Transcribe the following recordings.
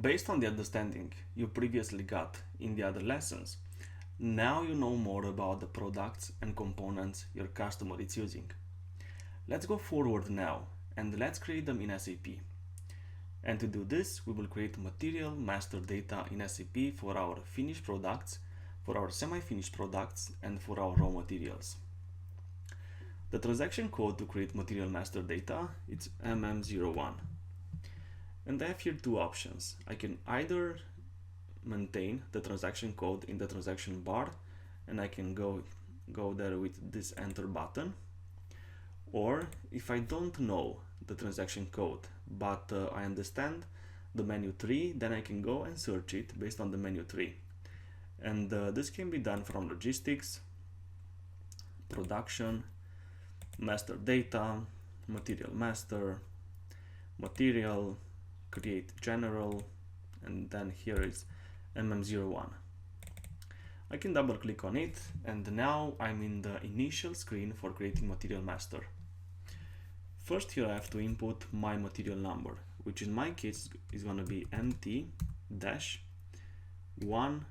Based on the understanding you previously got in the other lessons, now you know more about the products and components your customer is using. Let's go forward now and let's create them in SAP. And to do this, we will create material master data in SAP for our finished products, for our semi-finished products, and for our raw materials. The transaction code to create material master data is MM01. And I have here two options. I can either maintain the transaction code in the transaction bar, and I can go there with this enter button. Or if I don't know the transaction code, but I understand the menu tree, then I can go and search it based on the menu tree. And this can be done from logistics, production, master data, material master, material, create general, and then here is MM01. I can double click on it, and now I'm in the initial screen for creating material master. First, here I have to input my material number, which in my case is going to be MT-1100.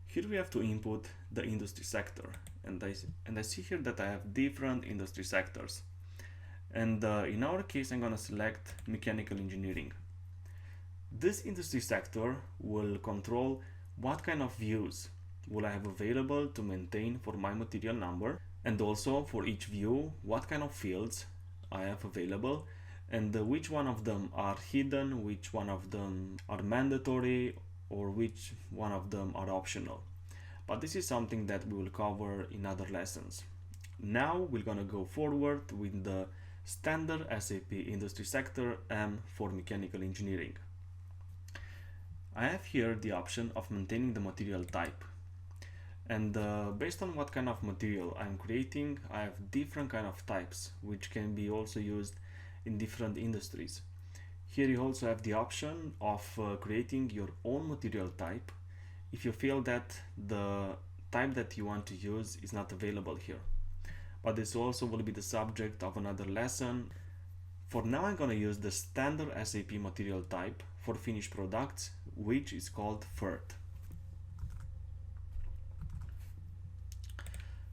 Here we have to input the industry sector, and I see here that I have different industry sectors. And in our case, I'm going to select mechanical engineering. This industry sector will control what kind of views will I have available to maintain for my material number, and also for each view what kind of fields I have available, and which one of them are hidden, which one of them are mandatory, or which one of them are optional. But this is something that we will cover in other lessons. Now we're gonna go forward with the standard SAP industry sector M for mechanical engineering. I have here the option of maintaining the material type. And based on what kind of material I'm creating, I have different kind of types, which can be also used in different industries. Here you also have the option of creating your own material type if you feel that the type that you want to use is not available here. But this also will be the subject of another lesson. For now, I'm going to use the standard SAP material type for finished products, which is called FERT.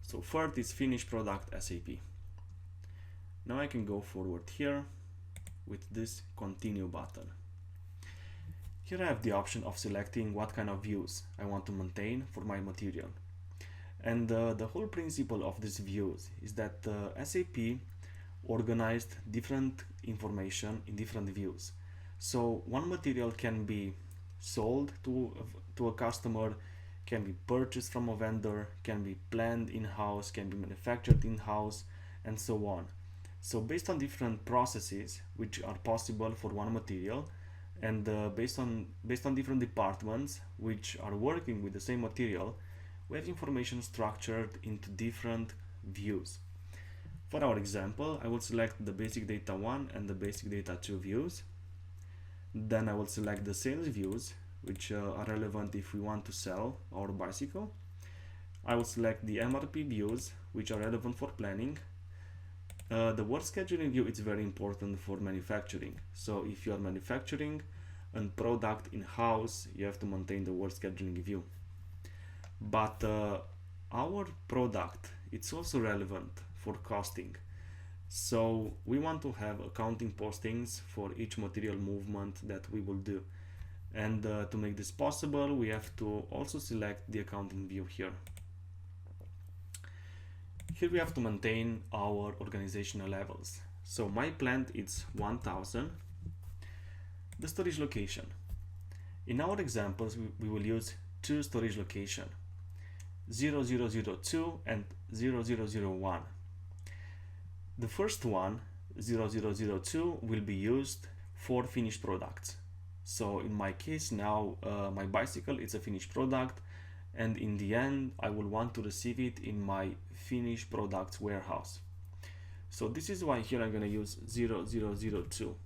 So FERT is finished product SAP. Now I can go forward here with this continue button. Here I have the option of selecting what kind of views I want to maintain for my material. And the whole principle of these views is that SAP organized different information in different views. So one material can be sold to a customer, can be purchased from a vendor, can be planned in-house, can be manufactured in-house, and so on. So based on different processes which are possible for one material, and based on different departments which are working with the same material, we have information structured into different views. For our example, I will select the basic data 1 and the basic data 2 views. Then I will select the sales views, which are relevant if we want to sell our bicycle. I will select the MRP views, which are relevant for planning. The work scheduling view is very important for manufacturing. So if you are manufacturing a product in-house, you have to maintain the work scheduling view. But our product, it's also relevant for costing. So we want to have accounting postings for each material movement that we will do. And to make this possible, we have to also select the accounting view here. Here we have to maintain our organizational levels. So my plant is 1000. The storage location. In our examples, we will use two storage locations, 0002 and 0001. The first one, 0002, will be used for finished products. So in my case now, my bicycle is a finished product, and in the end I will want to receive it in my finished products warehouse. So this is why here I'm going to use 0002.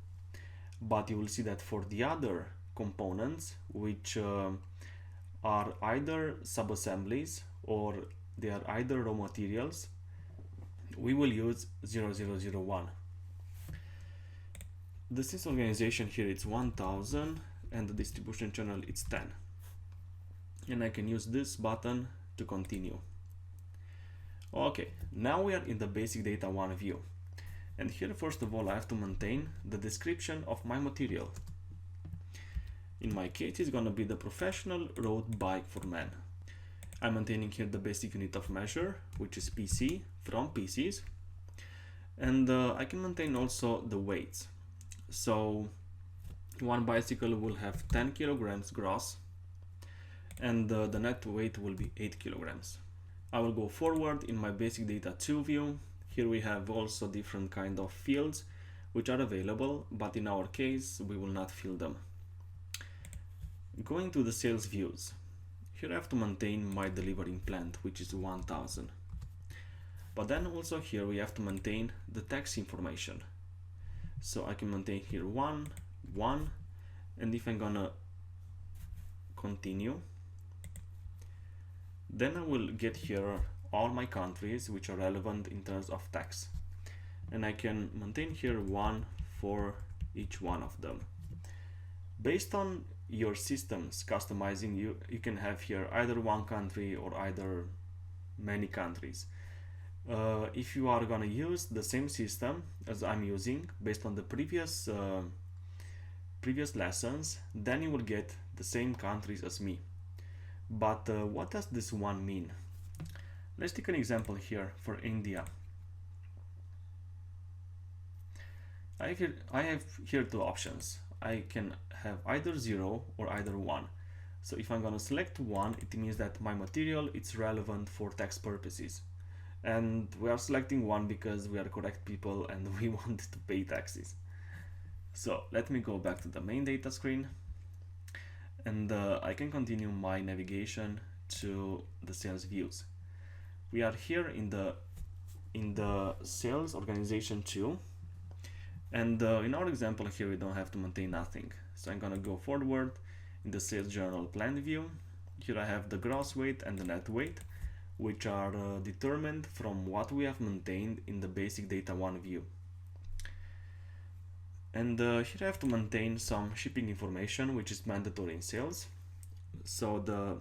But you will see that for the other components, which are either sub-assemblies or they are either raw materials, we will use 0001. The sales organization here it's 1000 and the distribution channel it's 10. And I can use this button to continue. Okay, now we are in the basic data 1 view. And here first of all I have to maintain the description of my material. In my case it's gonna be the professional road bike for men. I'm maintaining here the basic unit of measure, which is PC from PCs. And I can maintain also the weights. So one bicycle will have 10 kilograms gross and the net weight will be 8 kilograms. I will go forward in my basic data 2 view. Here we have also different kind of fields which are available, but in our case we will not fill them. Going to the sales views. Here I have to maintain my delivering plant, which is 1000. But then also here we have to maintain the tax information. So I can maintain here 1, 1, and if I'm gonna continue, then I will get here all my countries which are relevant in terms of tax. And I can maintain here 1 for each one of them. Based on your systems customizing, you can have here either one country or either many countries. If you are gonna use the same system as I'm using based on the previous lessons, then you will get the same countries as me. But what does this one mean? Let's take an example here for India. I have here two options. I can have either 0 or either 1. So if I'm gonna select 1, it means that my material is relevant for tax purposes. And we are selecting 1 because we are correct people and we want to pay taxes. So let me go back to the main data screen and I can continue my navigation to the sales views. We are here in the sales organization 2, and in our example here we don't have to maintain nothing. So I'm gonna go forward in the sales journal plan view. Here I have the gross weight and the net weight, which are determined from what we have maintained in the basic data 1 view. And here I have to maintain some shipping information, which is mandatory in sales. So the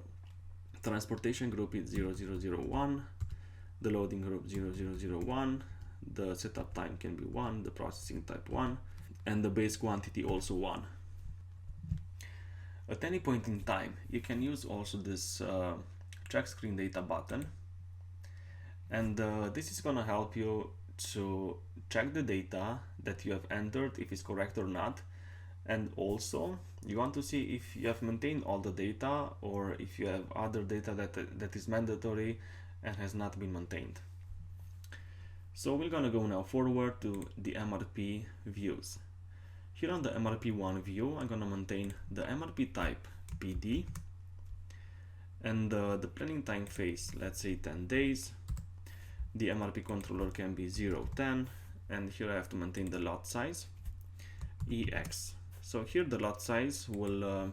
transportation group is 0001, the loading group 0001, the setup time can be 1, the processing type 1, and the base quantity also 1. At any point in time, you can use also this check screen data button, and this is gonna help you to check the data that you have entered, if it's correct or not, and also you want to see if you have maintained all the data or if you have other data that is mandatory and has not been maintained. So we're gonna go now forward to the MRP views. Here on the MRP 1 view, I'm gonna maintain the MRP type PD and the planning time phase, let's say 10 days. The MRP controller can be 0, 10, and here I have to maintain the lot size, EX. So here the lot size will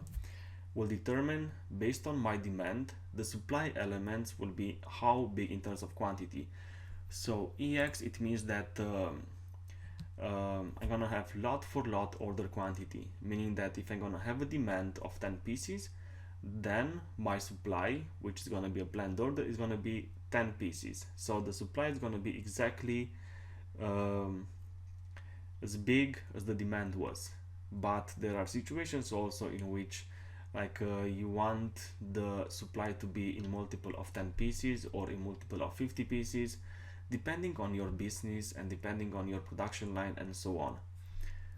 determine, based on my demand, the supply elements will be how big in terms of quantity. So EX, it means that I'm gonna have lot for lot order quantity, meaning that if I'm gonna have a demand of 10 pieces, then my supply, which is gonna be a planned order, is gonna be 10 pieces. So the supply is gonna be exactly as big as the demand was. But there are situations also in which you want the supply to be in multiple of 10 pieces or in multiple of 50 pieces, depending on your business and depending on your production line and so on.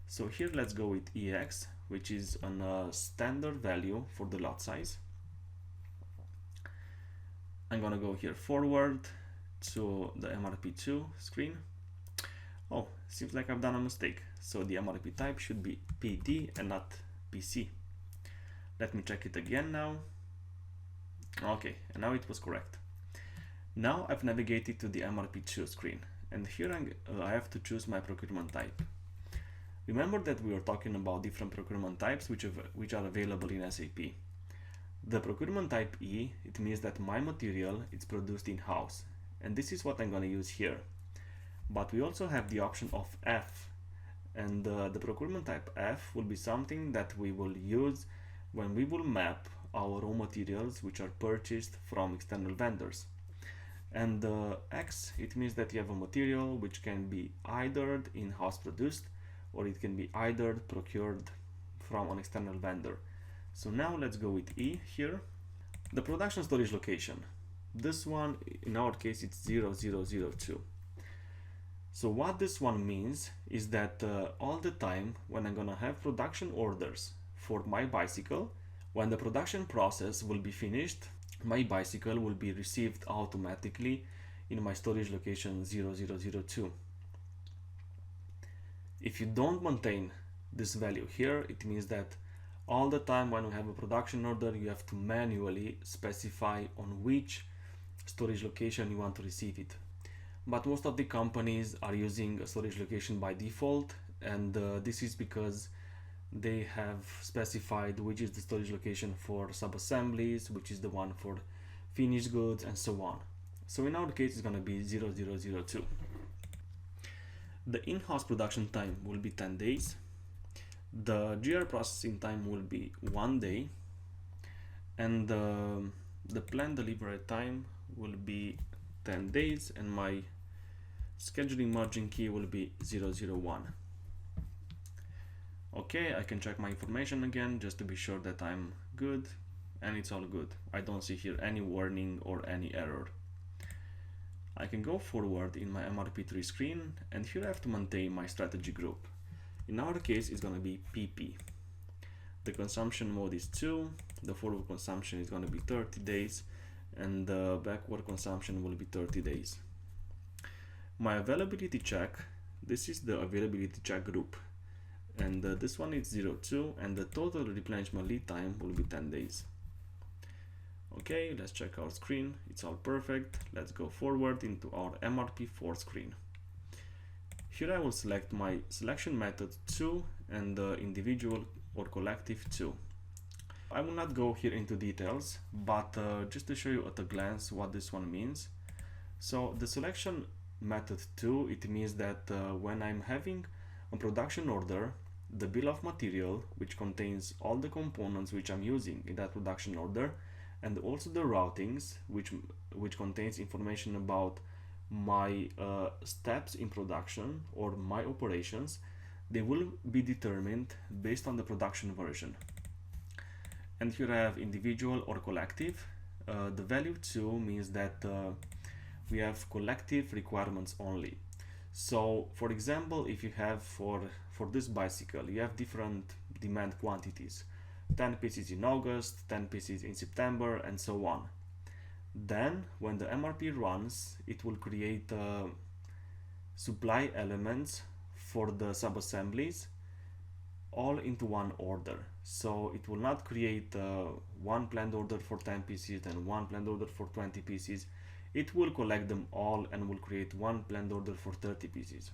So here let's go with EX, which is a standard value for the lot size. I'm gonna go here forward to the MRP2 screen. Oh, seems like I've done a mistake. So the MRP type should be PD and not PC. Let me check it again now. Okay, and now it was correct. Now I've navigated to the MRP2 screen, and here I have to choose my procurement type. Remember that we were talking about different procurement types which are available in SAP. The procurement type E, it means that my material is produced in-house, and this is what I'm going to use here. But we also have the option of F, and the procurement type F will be something that we will use when we will map our raw materials which are purchased from external vendors. And X, it means that you have a material which can be either in-house produced or it can be either procured from an external vendor. So now let's go with E here. The production storage location. This one, in our case, it's 0002. So what this one means is that all the time when I'm gonna have production orders for my bicycle, when the production process will be finished, my bicycle will be received automatically in my storage location 0002. If you don't maintain this value here, it means that all the time when we have a production order, you have to manually specify on which storage location you want to receive it. But most of the companies are using a storage location by default, and this is because they have specified which is the storage location for sub-assemblies, which is the one for finished goods, and so on. So in our case, it's going to be 0002. The in-house production time will be 10 days. The GR processing time will be 1 day, and the planned delivery time will be 10 days, and my scheduling margin key will be 001. Okay, I can check my information again just to be sure that I'm good, and it's all good. I don't see here any warning or any error. I can go forward in my MRP3 screen, and here I have to maintain my strategy group. In our case, it's going to be PP. The consumption mode is 2, the forward consumption is going to be 30 days, and the backward consumption will be 30 days. My availability check, this is the availability check group, and this one is 02, and the total replenishment lead time will be 10 days. Okay, let's check our screen. It's all perfect. Let's go forward into our MRP4 screen. Here I will select my selection method 2 and the individual or collective 2. I will not go here into details, but just to show you at a glance what this one means. So the selection method 2, it means that when I'm having a production order, the bill of material, which contains all the components which I'm using in that production order, and also the routings, which contains information about my steps in production or my operations, they will be determined based on the production version. And here I have individual or collective. The value 2 means that we have collective requirements only. So for example, if you have for this bicycle, you have different demand quantities, 10 pieces in August, 10 pieces in September, and so on. Then when the MRP runs, it will create supply elements for the sub-assemblies all into one order. So it will not create one planned order for 10 pieces and one planned order for 20 pieces. It will collect them all and will create one planned order for 30 pieces.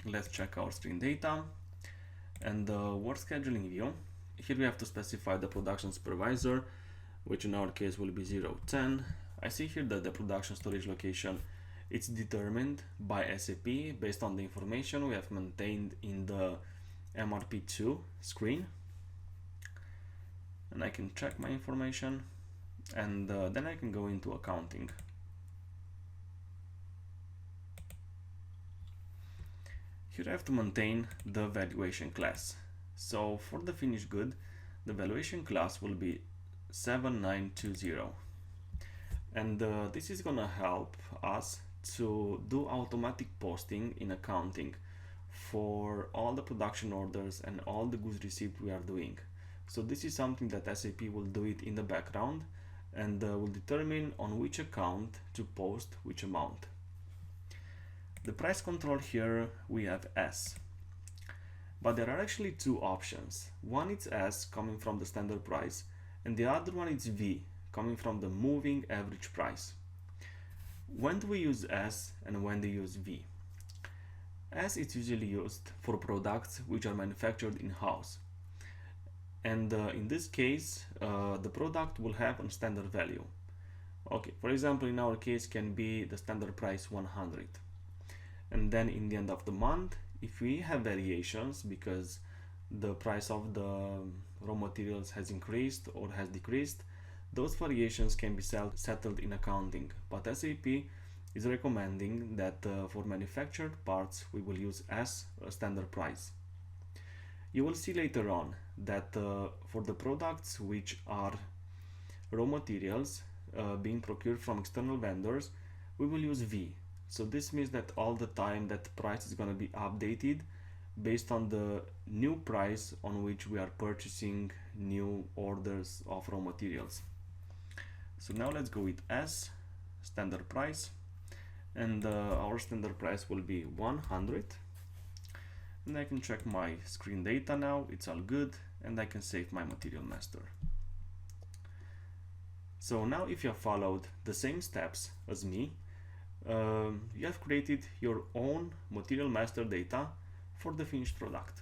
Let's check our screen data and the work scheduling view. Here we have to specify the production supervisor, which in our case will be 010. I see here that the production storage location, it's determined by SAP based on the information we have maintained in the MRP2 screen. And I can check my information, and then I can go into accounting. Here I have to maintain the valuation class. So for the finished good, the valuation class will be 7920, and this is gonna help us to do automatic posting in accounting for all the production orders and all the goods received we are doing. So this is something that SAP will do it in the background and will determine on which account to post which amount. The price control here we have S, but there are actually two options. One is S coming from the standard price, and the other one is V coming from the moving average price. When do we use S and when do we use V? S is usually used for products which are manufactured in-house, and in this case the product will have a standard value. Okay, for example, in our case can be the standard price 100, And then in the end of the month, if we have variations because the price of the raw materials has increased or has decreased, those variations can be settled in accounting. But SAP is recommending that for manufactured parts we will use as a standard price. You will see later on that for the products which are raw materials being procured from external vendors, we will use V. So this means that all the time that price is going to be updated based on the new price on which we are purchasing new orders of raw materials. So now let's go with S, standard price, and our standard price will be 100. And I can check my screen data now, it's all good, and I can save my material master. So now if you have followed the same steps as me, you have created your own material master data for the finished product.